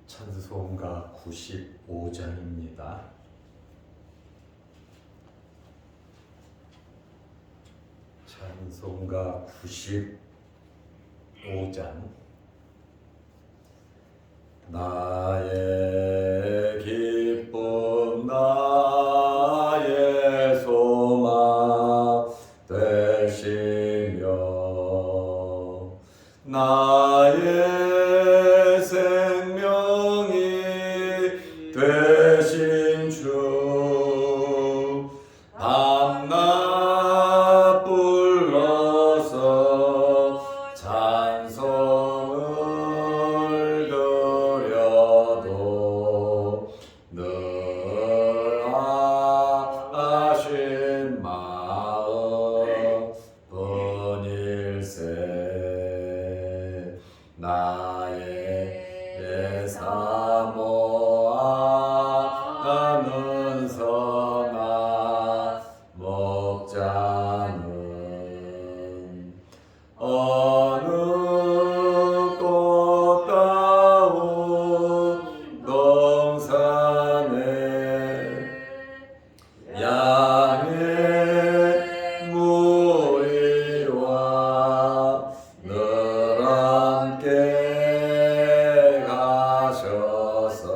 찬송가 95장입니다. 찬송가 95장. 나의 기쁨 나의 소망 되시며 나의 생명이 되신 주 밤낮 불러서 찬송을 드려도 늘 아신 마음 뿐일세. 나의 사모하는 선한 목자는 어느 꽃다운 동산에 양의 무리와 늘 함께 가셔서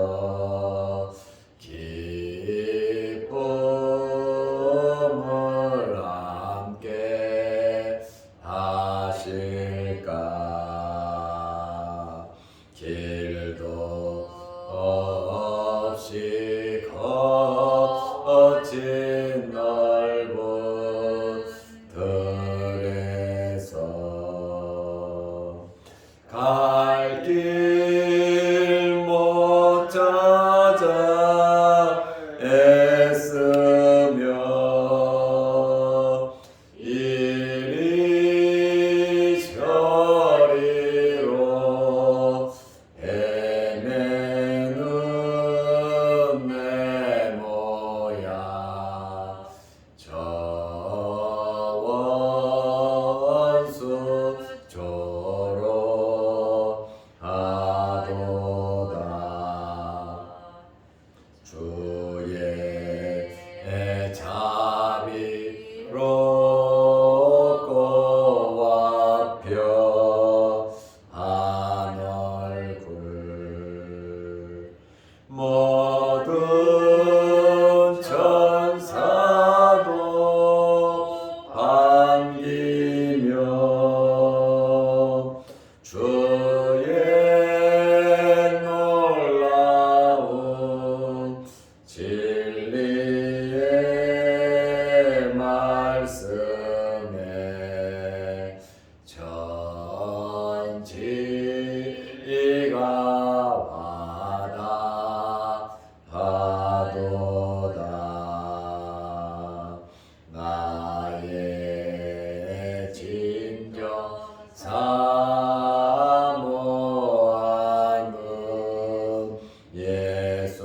기쁨을 함께 하실까. 길도 없이 거친 넓은 들에서 갈 길 못 찾아 애쓰며 이리 저리로 헤매는 내 모양 저 원수 조로 하도다. 주의 자비롭고 와표한 얼굴 모든 천사도 반기며 주의 놀라운 진리의 말씀에 전지가 와닿아도다. 나의 진정 사모하는 예수님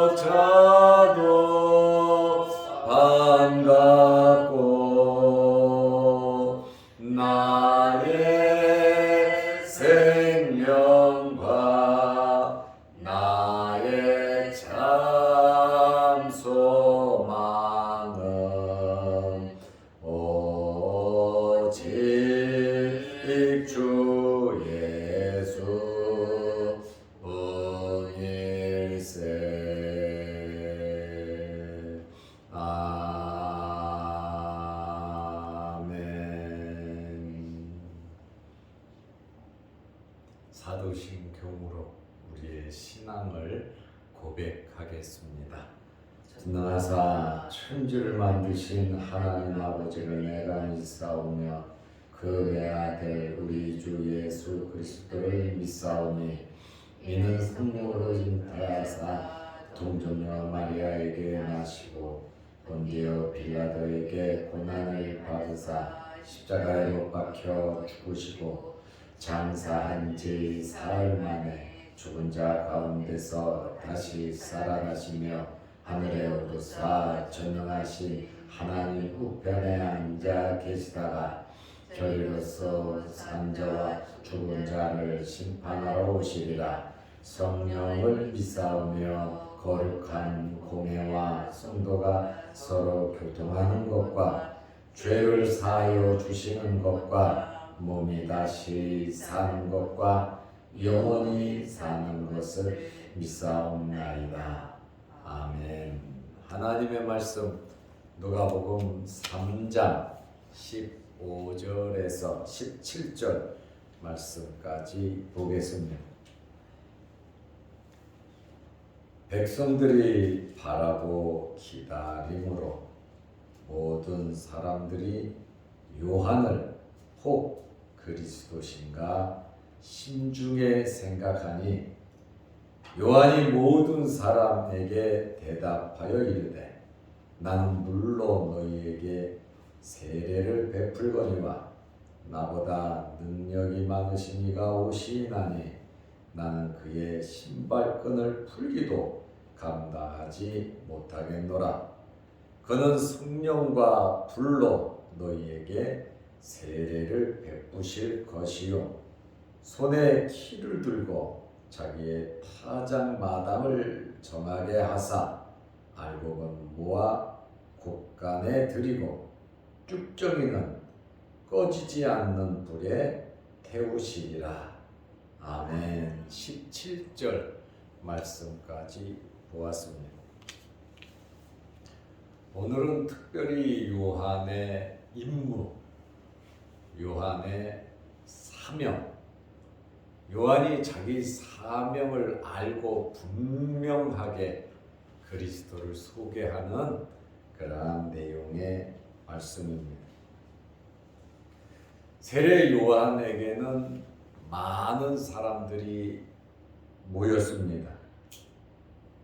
음성조차도 반갑고 나의 생명과 나의 참 소망은 오직 주 예수 뿐일세. 아멘. 사도신경으로 우리의 신앙을 고백하겠습니다. 전능하사 천지를 만드신 하나님 아버지를 내가 믿사오며 그 외아들 우리 주 예수 그리스도를 믿사오니 이는 성령으로 잉태하사 동정녀 마리아에게 나시고 본디오 빌라도에게 고난을 받으사 십자가에 못 박혀 죽으시고 장사한 지 사흘 만에 죽은 자 가운데서 다시 살아나시며 하늘에 오르사 전능하신 하나님 우편에 앉아 계시다가 저리로서 산자와 죽은 자를 심판하러 오시리라. 성령을 믿사오며 거룩한 공회와 성도가 서로 교통하는 것과 죄를 사하여 주시는 것과 몸이 다시 사는 것과 영원히 사는 것을 믿사옵나이다. 아멘. 하나님의 말씀 누가복음 3장 15절에서 17절 말씀까지 보겠습니다. 백성들이 바라고 기다림으로 모든 사람들이 요한을 혹 그리스도신가 심중에 생각하니 요한이 모든 사람에게 대답하여 이르되 나는 물로 너희에게 세례를 베풀거니와 나보다 능력이 많으신 이가 오시나니 나는 그의 신발끈을 풀기도 감당하지 못하겠노라. 그는 성령과 불로 너희에게 세례를 베푸실 것이요 손에 키를 들고 자기의 타작 마당을 정하게 하사 알곡은 모아 곳간에 들이고 쭉정이는 꺼지지 않는 불에 태우시리라. 아멘. 17절 말씀까지 보았습니다. 오늘은 특별히 요한의 임무, 요한의 사명, 요한이 자기 사명을 알고 분명하게 그리스도를 소개하는 그러한 내용의 말씀입니다. 세례 요한에게는 많은 사람들이 모였습니다.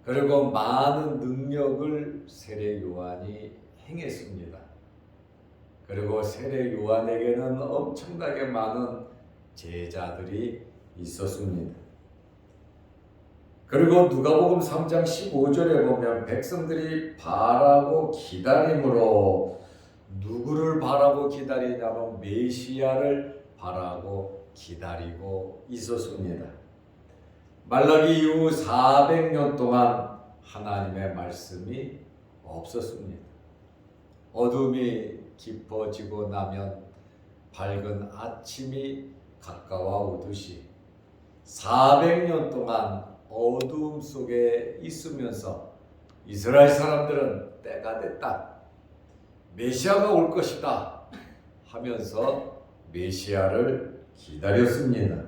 그리고 많은 능력을 세례 요한이 행했습니다. 그리고 세례 요한에게는 엄청나게 많은 제자들이 있었습니다. 그리고 누가복음 3장 15절에 보면 백성들이 바라고 기다림으로 누구를 바라고 기다리냐면 메시아를 바라고 기다리고 있었습니다. 말라기 이후 400년 동안 하나님의 말씀이 없었습니다. 어둠이 깊어지고 나면 밝은 아침이 가까워 오듯이 400년 동안 어둠 속에 있으면서 이스라엘 사람들은 때가 됐다, 메시아가 올 것이다 하면서 메시아를 기다렸습니다.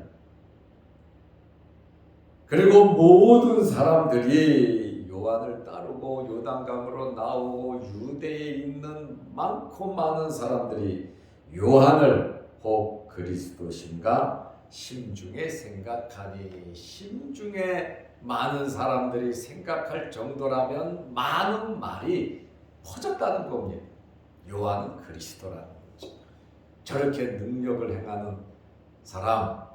그리고 모든 사람들이 요한을 따르고 요단강으로 나오고 유대에 있는 많고 많은 사람들이 요한을 혹 그리스도신가 심중에 생각하니, 심중에 많은 사람들이 생각할 정도라면 많은 말이 퍼졌다는 겁니다. 요한은 그리스도라는 거죠. 저렇게 능력을 행하는 사람,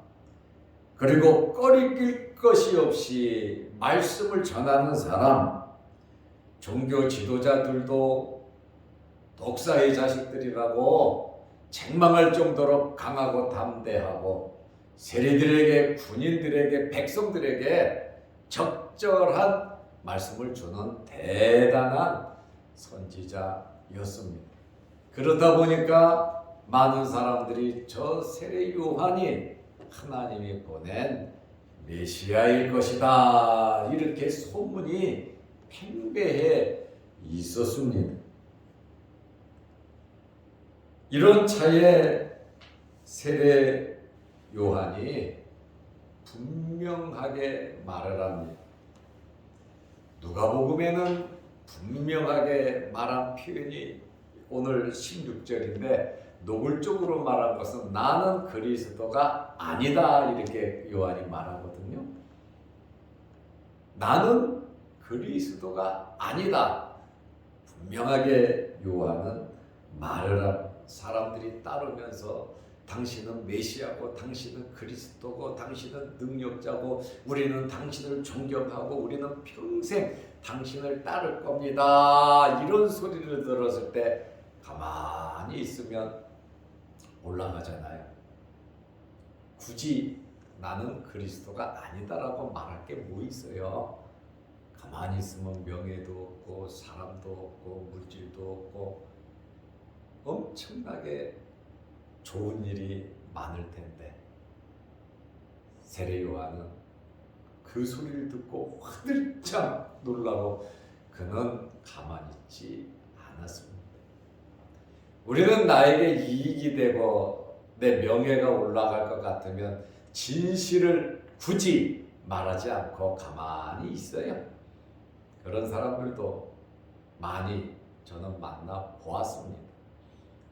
그리고 꺼리낄 것이 없이 말씀을 전하는 사람, 종교 지도자들도 독사의 자식들이라고 책망할 정도로 강하고 담대하고 세리들에게, 군인들에게, 백성들에게 적절한 말씀을 주는 대단한 선지자였습니다. 그러다 보니까 많은 사람들이 저 세례 요한이 하나님이 보낸 메시아일 것이다 이렇게 소문이 팽배해 있었습니다. 이런 차에 세례 요한이 분명하게 말을 합니다. 누가복음에는 분명하게 말한 표현이 오늘 16절인데 노골적으로 말한 것은 나는 그리스도가 아니다 이렇게 요한이 말하거든요. 나는 그리스도가 아니다 분명하게 요한은 말을 합니다. 사람들이 따르면서 당신은 메시아고 당신은 그리스도고 당신은 능력자고 우리는 당신을 존경하고 우리는 평생 당신을 따를 겁니다. 이런 소리를 들었을 때 가만히 있으면 올라가잖아요. 굳이 나는 그리스도가 아니다라고 말할 게 뭐 있어요? 가만히 있으면 명예도 없고 사람도 없고 물질도 없고 엄청나게 좋은 일이 많을 텐데 세례 요한은 그 소리를 듣고 화들짝 놀라고 그는 가만히 있지 않았습니다. 우리는 나에게 이익이 되고 내 명예가 올라갈 것 같으면 진실을 굳이 말하지 않고 가만히 있어요. 그런 사람들도 많이 저는 만나 보았습니다.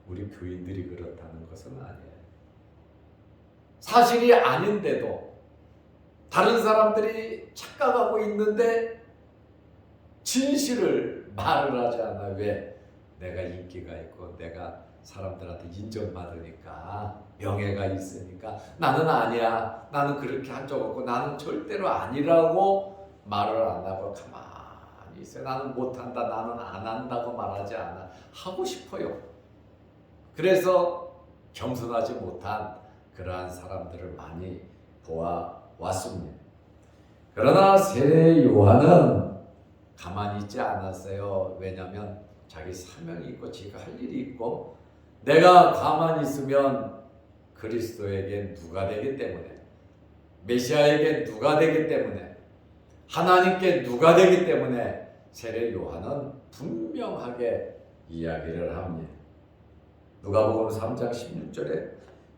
우리 교인들이 그렇다는 것은 아니에요. 사실이 아닌데도 다른 사람들이 착각하고 있는데 진실을 말을 하지 않아. 왜? 내가 인기가 있고 내가 사람들한테 인정받으니까 명예가 있으니까 나는 아니야. 나는 그렇게 한 적 없고 나는 절대로 아니라고 말을 안 하고 가만히 있어요. 나는 못한다. 나는 안 한다고 말하지 않아. 하고 싶어요. 그래서 겸손하지 못한 그러한 사람들을 많이 보아왔습니다. 그러나 세례 요한은 가만히 있지 않았어요. 왜냐하면 자기 사명이 있고 지가 할 일이 있고 내가 가만히 있으면 그리스도에게 누가 되기 때문에 메시아에게 누가 되기 때문에 하나님께 누가 되기 때문에 세례 요한은 분명하게 이야기를 합니다. 누가복음 3장 16절에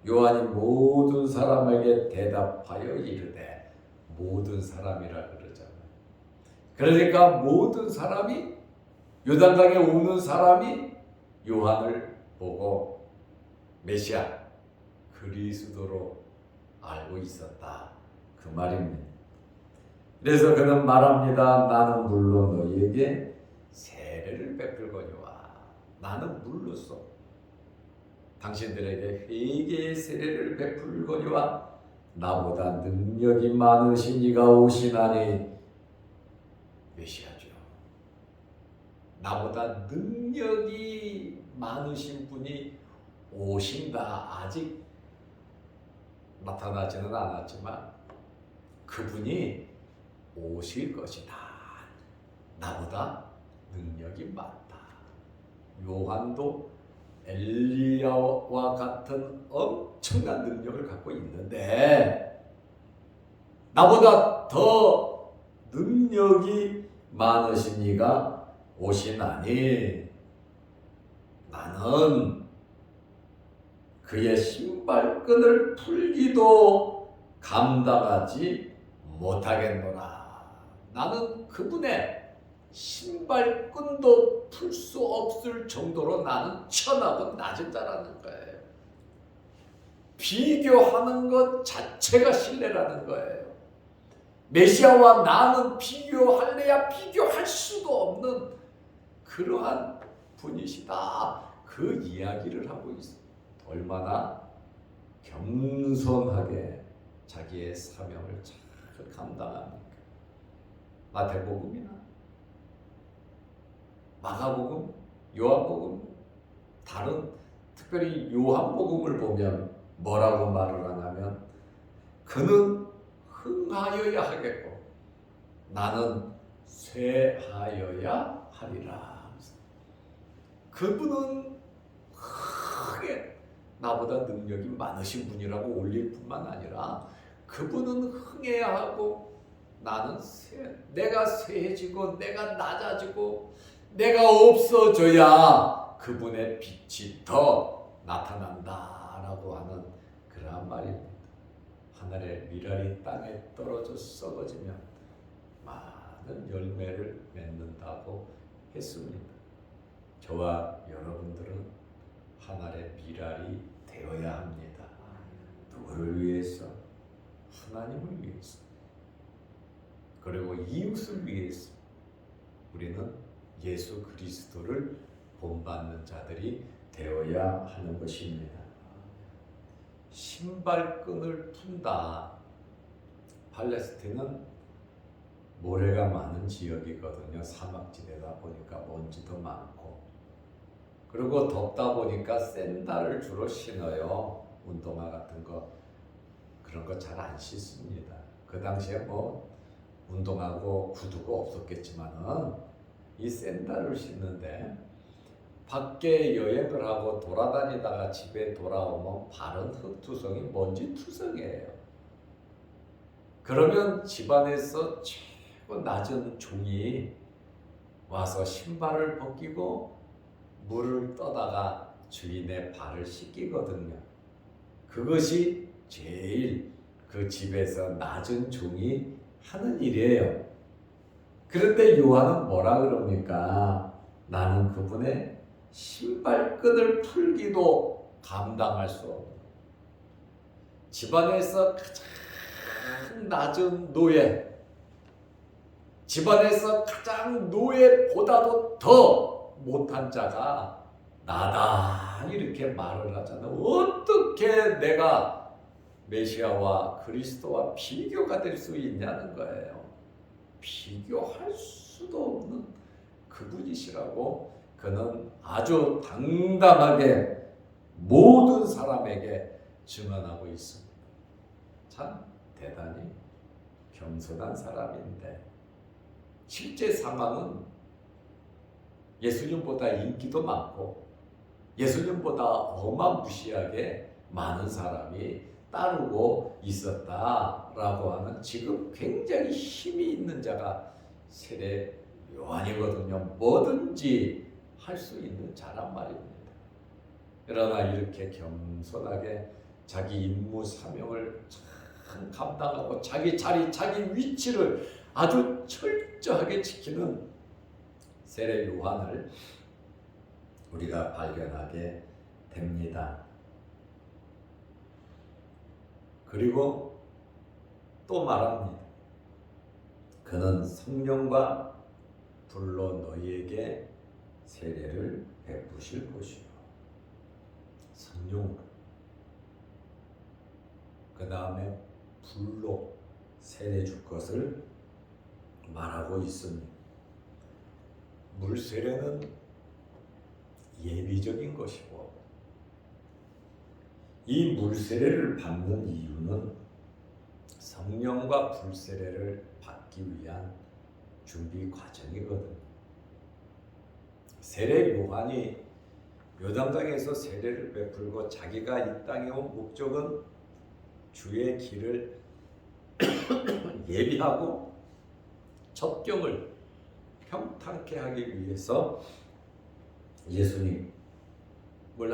요한이 모든 사람에게 대답하여 이르되 모든 사람이라 그러잖아요. 그러니까 모든 사람이 요단강에 오는 사람이 요한을 보고 메시아 그리스도로 알고 있었다 그 말입니다. 그래서 그는 말합니다. 나는 물로 너희에게 세례를 베풀거니와 나는 물로써 당신들에게 회개의 세례를 베풀거니와 나보다 능력이 많으신 이가 오시나니 메시아죠. 나보다 능력이 많으신 분이 오신다. 아직 나타나지는 않았지만 그분이 오실 것이다. 나보다 능력이 많다. 요한도 엘리야와 같은 엄청난 능력을 갖고 있는데 나보다 더 능력이 많으신 이가 오시나니 나는 그의 신발끈을 풀기도 감당하지 못하겠노라. 나는 그분의 신발끈도 풀 수 없을 정도로 나는 천하고 낮은 자라는 거예요. 비교하는 것 자체가 신뢰라는 거예요. 메시아와 나는 비교할래야 비교할 수도 없는 그러한 분이시다. 그 이야기를 하고 있어요. 얼마나 겸손하게 자기의 사명을 잘 감당합니까? 마태복음이나 마가복음, 요한복음, 다른 특별히 요한복음을 보면 뭐라고 말을 하냐면 그는 흥하여야 하겠고 나는 쇠하여야 하리라. 그분은 크게 나보다 능력이 많으신 분이라고 올릴 뿐만 아니라 그분은 흥해야 하고 나는 내가 쇠해지고 내가 낮아지고 내가 없어져야 그분의 빛이 더 나타난다라고 하는 그러한 말입니다. 하늘의 밀알이 땅에 떨어져 썩어지면 많은 열매를 맺는다고 했습니다. 저와 여러분들은 하늘의 밀알이 되어야 합니다. 누구를 위해서? 하나님을 위해서. 그리고 이웃을 위해서. 우리는 예수 그리스도를 본받는 자들이 되어야 하는 것입니다. 신발끈을 푼다. 팔레스틴은 모래가 많은 지역이거든요. 사막지대다 보니까 먼지도 많고 그리고 덥다 보니까 샌들을 주로 신어요. 운동화 같은 거 그런 거 잘 안 신습니다. 그 당시에 뭐 운동하고 구두가 없었겠지만은 이 샌들을 신는데 밖에 여행을 하고 돌아다니다가 집에 돌아오면 발은 흙투성이 먼지투성이에요. 그러면 집안에서 최고 낮은 종이 와서 신발을 벗기고 물을 떠다가 주인의 발을 씻기거든요. 그것이 제일 그 집에서 낮은 종이 하는 일이에요. 그런데 요한은 뭐라 그럽니까? 나는 그분의 신발끈을 풀기도 감당할 수 없는 집안에서 가장 낮은 노예, 집안에서 가장 노예보다도 더 못한 자가 나다 이렇게 말을 하잖아요. 어떻게 내가 메시아와 그리스도와 비교가 될 수 있냐는 거예요. 비교할 수도 없는 그분이시라고 그는 아주 당당하게 모든 사람에게 증언하고 있습니다. 참 대단히 겸손한 사람인데 실제 상황은 예수님보다 인기도 많고 예수님보다 어마무시하게 많은 사람이 따르고 있었다라고 하는 지금 굉장히 힘이 있는 자가 세례 요한이거든요. 뭐든지 할 수 있는 자란 말입니다. 그러나 이렇게 겸손하게 자기 임무 사명을 잘 감당하고 자기 자리, 자기 위치를 아주 철저하게 지키는 세례 요한을 우리가 발견하게 됩니다. 그리고 또 말합니다. 그는 성령과 불로 너희에게 세례를 베푸실 것이요. 성령으로. 그 다음에 불로 세례 줄 것을 말하고 있습니다. 물 세례는 예비적인 것이고 이 물 세례를 받는 이유는 성령과 불 세례를 받기 위한 준비 과정이거든요. 세례 요한이 요단강에서 세례를 베풀고 자기가 이 땅에 온 목적은 주의 길을 예비하고 첩경을 평탄케 하기 위해서 예수님을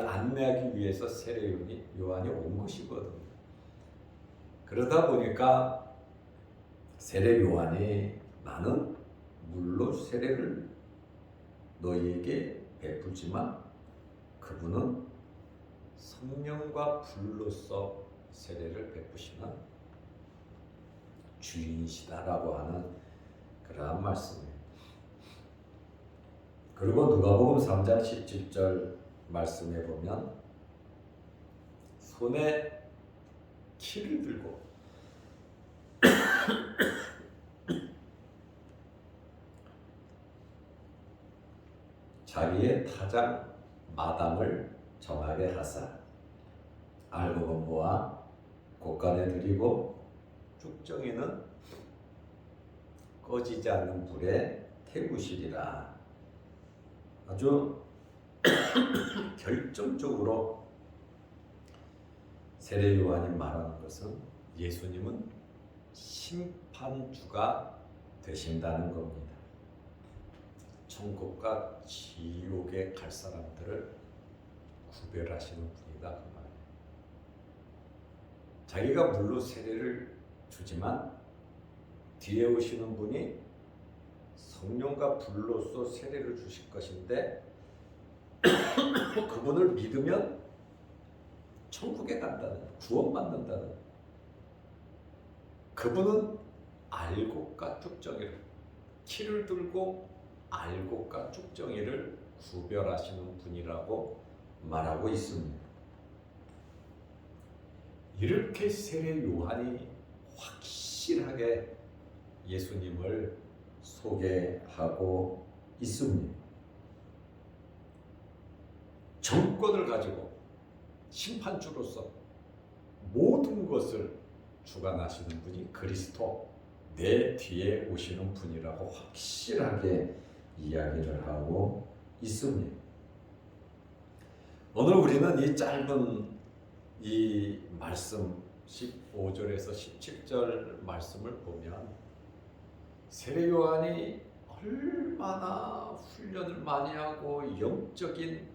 안내하기 위해서 세례 요한이 온 것이거든요. 그러다 보니까 세례 요한이 나는 물로 세례를 너희에게 베풀지만 그분은 성령과 불로서 세례를 베푸시는 주인이시다라고 하는 그러한 말씀이에요. 그리고 누가복음 3장 17절 말씀에 보면 손에 키를 들고 자기의 타작 마당을 정하게 하사 알곡은보와 곳간에 들이고 쭉정이는 꺼지지 않는 불에 태우시리라. 아주 결정적으로 세례 요한이 말하는 것은 예수님은 심판주가 되신다는 겁니다. 천국과 지옥에 갈 사람들을 구별하시는 분이다 그 말이에요. 자기가 물로 세례를 주지만 뒤에 오시는 분이 성령과 불로서 세례를 주실 것인데 그분을 믿으면 천국에 간다는, 구원받는다는. 그분은 알곡과 쭉정이를, 키를 들고 알곡과 쭉정이를 구별하시는 분이라고 말하고 있습니다. 이렇게 세례 요한이 확실하게 예수님을 소개하고 있습니다. 정권을 가지고 심판주로서 모든 것을 주관하시는 분이 그리스도, 내 뒤에 오시는 분이라고 확실하게 이야기를 하고 있습니다. 오늘 우리는 이 짧은 이 말씀 15절에서 17절 말씀을 보면 세례 요한이 얼마나 훈련을 많이 하고 영적인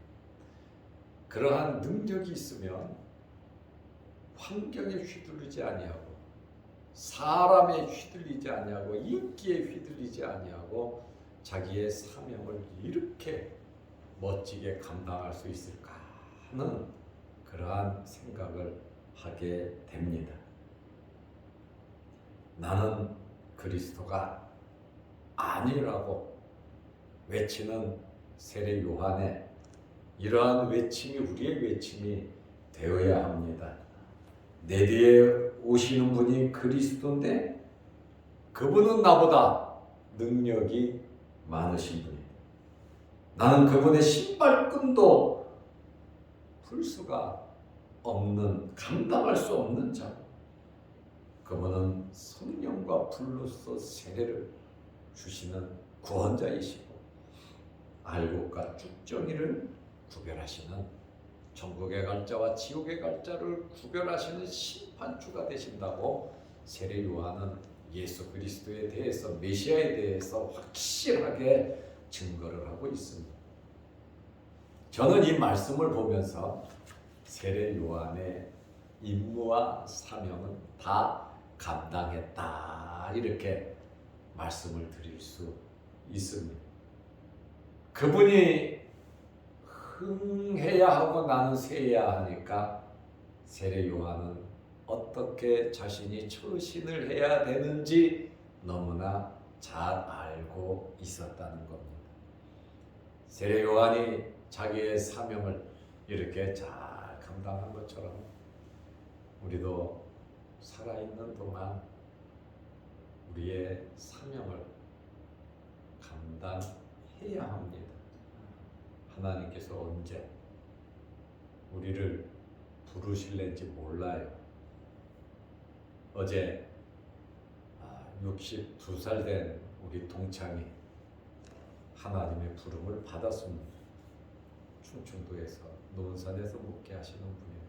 그러한 능력이 있으면 환경에 휘둘리지 아니하고 사람에 휘둘리지 아니하고 인기에 휘둘리지 아니하고 자기의 사명을 이렇게 멋지게 감당할 수 있을까 하는 그러한 생각을 하게 됩니다. 나는 그리스도가 아니라고 외치는 세례 요한의 이러한 외침이 우리의 외침이 되어야 합니다. 내 뒤에 오시는 분이 그리스도인데 그분은 나보다 능력이 많으신 분입니다. 나는 그분의 신발끈도 풀 수가 없는, 감당할 수 없는 자. 그분은 성령과 불로서 세례를 주시는 구원자이시고 알곡과 쭉정이를 구별하시는, 천국에 갈 자와 지옥에 갈 자를 구별하시는 심판주가 되신다고 세례 요한은 예수 그리스도에 대해서, 메시아에 대해서 확실하게 증거를 하고 있습니다. 저는 이 말씀을 보면서 세례 요한의 임무와 사명은 다 감당했다, 이렇게 말씀을 드릴 수 있습니다. 그분이 흥해야 하고 나는 세야 하니까 세례 요한은 어떻게 자신이 처신을 해야 되는지 너무나 잘 알고 있었다는 겁니다. 세례 요한이 자기의 사명을 이렇게 잘 감당한 것처럼 우리도 살아있는 동안 우리의 사명을 감당해야 합니다. 하나님께서 언제 우리를 부르실는지 몰라요. 어제 62살 된 우리 동창이 하나님의 부름을 받았습니다. 충청도에서 논산에서 목회 하시는 분입니다.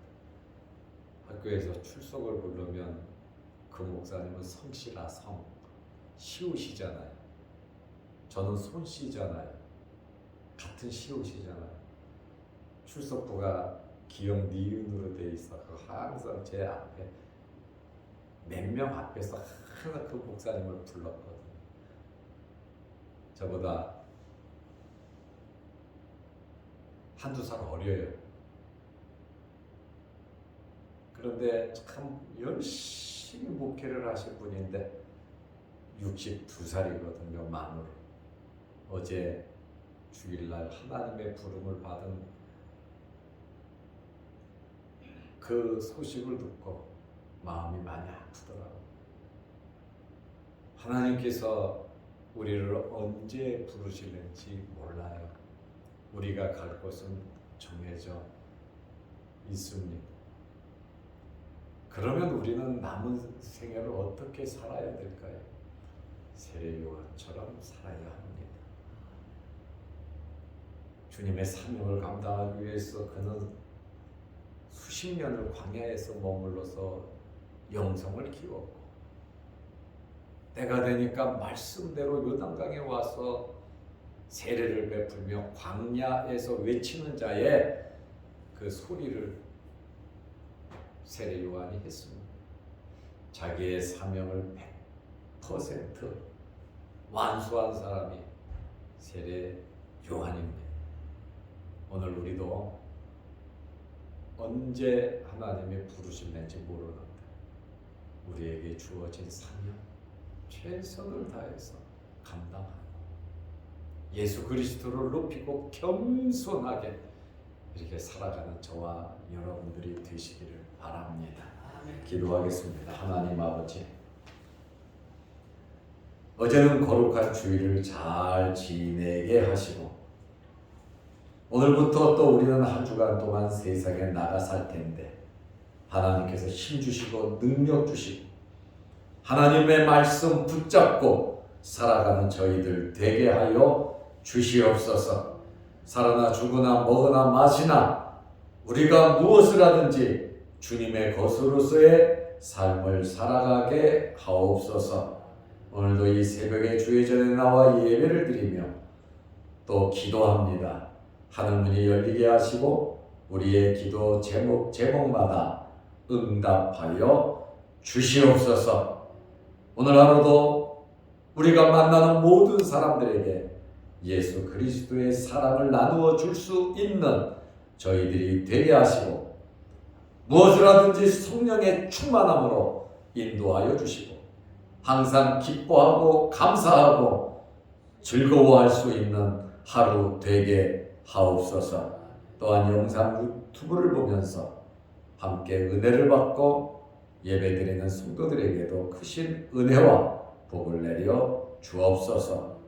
학교에서 출석을 부르면 그 목사님은 성씨라 성, 시옷이잖아요. 저는 손씨잖아요. 같은 시옷이잖아요. 출석부가 기역 니은으로 돼 있어. 항상 제 앞에 몇 명 앞에서 항상 그 목사님을 불렀거든요. 저보다 한두 살 어려요. 그런데 참 열심히 목회를 하신 분인데 62살이거든요. 만으로. 어제 주일날 하나님의 부름을 받은 그 소식을 듣고 마음이 많이 아프더라고요. 하나님께서 우리를 언제 부르실는지 몰라요. 우리가 갈 곳은 정해져 있습니다. 그러면 우리는 남은 생애를 어떻게 살아야 될까요? 세례 요한처럼 살아야 합니다. 주님의 사명을 감당하기 위해서 그는 수십 년을 광야에서 머물러서 영성을 키웠고, 때가 되니까 말씀대로 요단강에 와서 세례를 베풀며 광야에서 외치는 자의 그 소리를 세례 요한이 했습니다. 자기의 사명을 100% 완수한 사람이 세례 요한입니다. 오늘 우리도 언제 하나님이 부르실는지 모르는데 우리에게 주어진 사명 최선을 다해서 감당하고 예수 그리스도를 높이고 겸손하게 이렇게 살아가는 저와 여러분들이 되시기를 바랍니다. 기도하겠습니다. 하나님 아버지, 어제는 거룩한 주일을 잘 지내게 하시고 오늘부터 또 우리는 한 주간 동안 세상에 나가 살 텐데 하나님께서 힘 주시고 능력 주시고 하나님의 말씀 붙잡고 살아가는 저희들 되게 하여 주시옵소서. 살아나 죽으나 먹으나 마시나 우리가 무엇을 하든지 주님의 것으로서의 삶을 살아가게 하옵소서. 오늘도 이 새벽에 주의 전에 나와 예배를 드리며 또 기도합니다. 하늘문이 열리게 하시고 우리의 기도 제목마다 응답하여 주시옵소서. 오늘 하루도 우리가 만나는 모든 사람들에게 예수 그리스도의 사랑을 나누어 줄 수 있는 저희들이 되게 하시고 무엇을 하든지 성령의 충만함으로 인도하여 주시고 항상 기뻐하고 감사하고 즐거워할 수 있는 하루 되게 하옵소서. 또한 영상 유튜브를 보면서 함께 은혜를 받고 예배드리는 성도들에게도 크신 은혜와 복을 내려 주옵소서.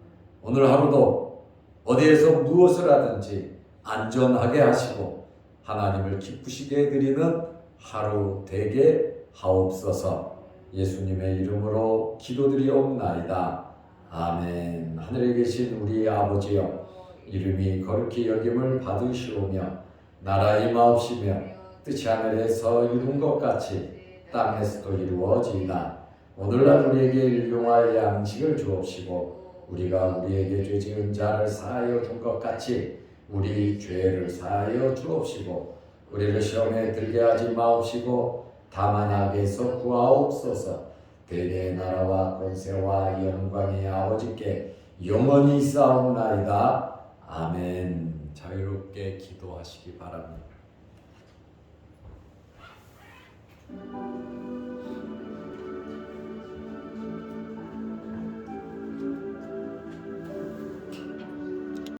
오늘 하루도 어디에서 무엇을 하든지 안전하게 하시고 하나님을 기쁘시게 해드리는 하루 되게 하옵소서. 예수님의 이름으로 기도드리옵나이다. 아멘. 하늘에 계신 우리 아버지여, 이름이 거룩히 여김을 받으시오며 나라 임하옵시며 뜻이 하늘에서 이룬 것 같이 땅에서도 이루어지이다. 오늘날 우리에게 일용할 양식을 주옵시고 우리가 우리에게 죄 지은 자를 사하여 준 것 같이 우리 죄를 사하여 주옵시고 우리를 시험에 들게 하지 마옵시고 다만 악에서 구하옵소서. 대대의 나라와 권세와 영광이 아버지께 영원히 있사옵나이다. 아멘. 자유롭게 기도하시기 바랍니다.